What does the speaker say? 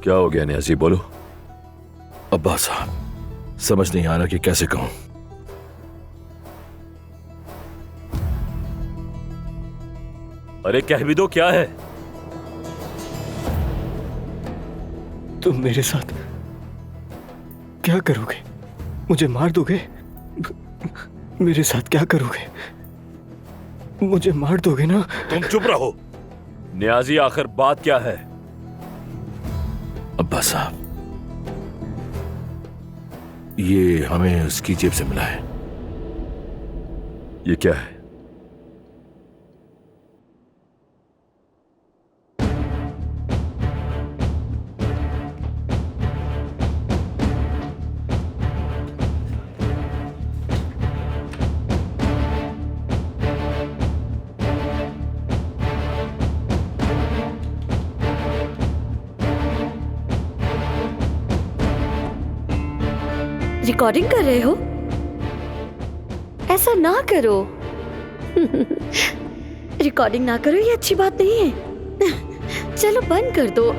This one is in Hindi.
क्या हो गया न्याजी, बोलो। अब्बास साहब, समझ नहीं आ रहा कि कैसे कहूं। अरे कह भी दो, क्या है? तुम मेरे साथ क्या करोगे? मुझे मार दोगे? मेरे साथ क्या करोगे? मुझे मार दोगे ना? तुम चुप रहो। न्याजी, आखिर बात क्या है? अब्बास साहब, ये हमें उसकी जेब से मिला है। ये क्या है? रिकॉर्डिंग कर रहे हो? ऐसा ना करो। रिकॉर्डिंग ना करो, ये अच्छी बात नहीं है। चलो बंद कर दो।